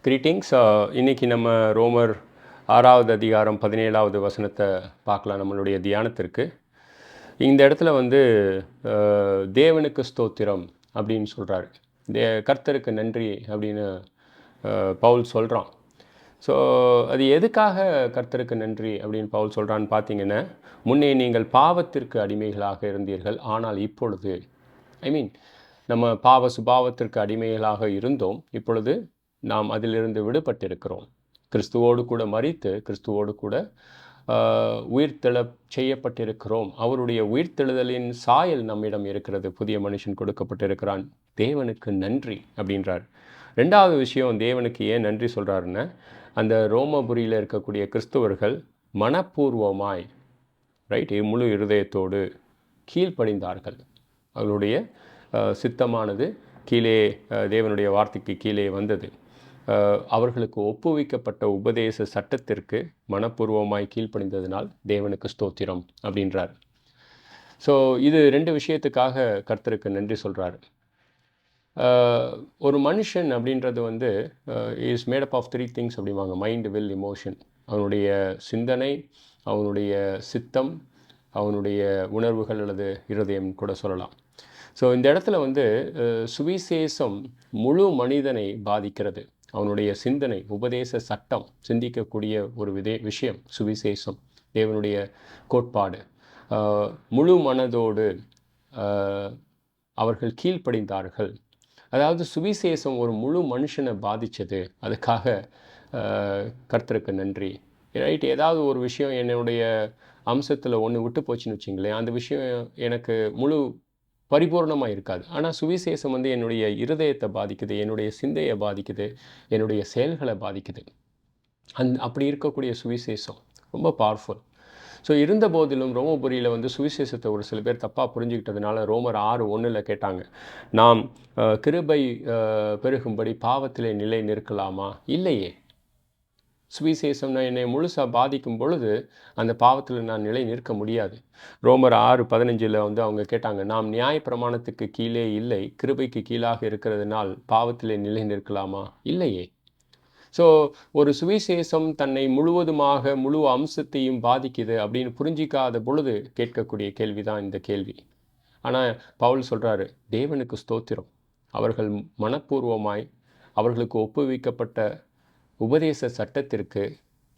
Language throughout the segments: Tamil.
கிரீட்டிங்ஸ். இன்னைக்கு நம்ம ரோமர் 6வது அதிகாரம் 17வது வசனத்தை பார்க்கலாம் நம்மளுடைய தியானத்திற்கு. இந்த இடத்துல வந்து தேவனுக்கு ஸ்தோத்திரம் அப்படின்னு சொல்கிறாரு. கர்த்தருக்கு நன்றி அப்படின்னு பவுல் சொல்கிறான். ஸோ அது எதுக்காக கர்த்தருக்கு நன்றி அப்படின்னு பவுல் சொல்கிறான்னு பார்த்தீங்கன்னா, முன்னே நீங்கள் பாவத்திற்கு அடிமைகளாக இருந்தீர்கள், ஆனால் இப்பொழுது நம்ம பாவ சுபாவத்திற்கு அடிமைகளாக இருந்தோம், இப்பொழுது நாம் அதிலிருந்து விடுபட்டிருக்கிறோம். கிறிஸ்துவோடு கூட மரித்து கிறிஸ்துவோடு கூட உயிர்த்தெழ செய்யப்பட்டிருக்கிறோம். அவருடைய உயிர்த்தெழுதலின் சாயல் நம்மிடம் இருக்கிறது. புதிய மனுஷன் கொடுக்கப்பட்டிருக்கிறான். தேவனுக்கு நன்றி அப்படின்றார். ரெண்டாவது விஷயம், தேவனுக்கு ஏன் நன்றி சொல்கிறாருன்னா, அந்த ரோமபுரியில் இருக்கக்கூடிய கிறிஸ்துவர்கள் மனப்பூர்வமாய் முழு இருதயத்தோடு கீழ்ப்படிந்தார்கள். அவர்களுடைய சித்தமானது கீழே தேவனுடைய வார்த்தைக்கு கீழே வந்தது. அவர்களுக்கு ஒப்புவிக்கப்பட்ட உபதேச சட்டத்திற்கு மனப்பூர்வமாய் கீழ்ப்படிந்ததினால் தேவனுக்கு ஸ்தோத்திரம் அப்படின்றார். ஸோ இது ரெண்டு விஷயத்துக்காக கர்த்தருக்கு நன்றி சொல்கிறார். ஒரு மனுஷன் அப்படின்றது வந்து இஸ் மேடப் ஆஃப் 3 திங்ஸ் அப்படிம்பாங்க: மைண்ட், வில், இமோஷன். அவனுடைய சிந்தனை, அவனுடைய சித்தம், அவனுடைய உணர்வுகள் அல்லது இருதயம் கூட சொல்லலாம். ஸோ இந்த இடத்துல வந்து சுவிசேஷம் முழு மனிதனை பாதிக்கிறது. அவனுடைய சிந்தனை, உபதேச சட்டம், சிந்திக்கக்கூடிய ஒரு விஷயம் சுவிசேஷம், தேவனுடைய கோட்பாடு. முழு மனதோடு அவர்கள் கீழ்ப்படிந்தார்கள். அதாவது சுவிசேஷம் ஒரு முழு மனுஷனை பாதித்தது. அதுக்காக கர்த்தருக்கு நன்றி. ஏதாவது ஒரு விஷயம் என்னுடைய அம்சத்தில் ஒன்று விட்டு போச்சுன்னு வச்சிங்களேன், அந்த விஷயம் எனக்கு முழு பரிபூர்ணமாக இருக்காது. ஆனால் சுவிசேஷம் வந்து என்னுடைய இருதயத்தை பாதிக்குது, என்னுடைய சிந்தையை பாதிக்குது, என்னுடைய செயல்களை பாதிக்குது. அப்படி இருக்கக்கூடிய சுவிசேஷம் ரொம்ப பவர்ஃபுல். ஸோ இருந்த போதிலும் ரோமபுரியில் வந்து சுவிசேஷத்தை ஒரு சில பேர் தப்பாக புரிஞ்சுக்கிட்டதுனால ரோமர் 6:1 கேட்டாங்க, நாம் கிருபை பெருகும்படி பாவத்திலே நிலை நிற்கலாமா? இல்லையே. சுவிசேஷம் என்னை முழுசாக பாதிக்கும் பொழுது அந்த பாவத்தில் நான் நிலை நிற்க முடியாது. ரோமர் 6:15 வந்து அவங்க கேட்டாங்க, நாம் நியாய பிரமாணத்துக்கு கீழே இல்லை, கிருபைக்கு கீழாக இருக்கிறதுனால் பாவத்திலே நிலை நிற்கலாமா? இல்லையே. ஸோ ஒரு சுவிசேஷம் தன்னை முழுவதுமாக முழு அம்சத்தையும் பாதிக்குது அப்படின்னு புரிஞ்சிக்காத பொழுது கேட்கக்கூடிய கேள்வி தான் இந்த கேள்வி. ஆனால் பவுல் சொல்கிறாரு, தேவனுக்கு ஸ்தோத்திரம், அவர்கள் மனப்பூர்வமாய் அவர்களுக்கு ஒப்புவிக்கப்பட்ட உபதேச சட்டத்திற்கு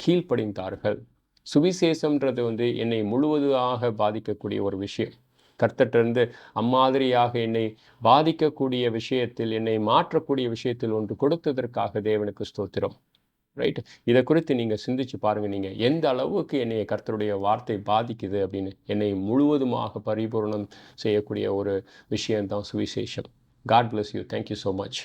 கீழ்ப்படிந்தார்கள். சுவிசேஷம்ன்றது வந்து என்னை முழுவதுமாக பாதிக்கக்கூடிய ஒரு விஷயம். கர்த்தர்கிட்டருந்து அம்மாதிரியாக என்னை பாதிக்கக்கூடிய விஷயத்தில், என்னை மாற்றக்கூடிய விஷயத்தில் ஒன்று கொடுத்ததற்காக தேவனுக்கு ஸ்தோத்திரம். இதை குறித்து நீங்கள் சிந்திச்சு பாருங்கள். நீங்கள் எந்த அளவுக்கு என்னை கர்த்தருடைய வார்த்தை பாதிக்குது அப்படின்னு. என்னை முழுவதுமாக பரிபூர்ணம் செய்யக்கூடிய ஒரு விஷயம்தான் சுவிசேஷம். God bless you. Thank you so much.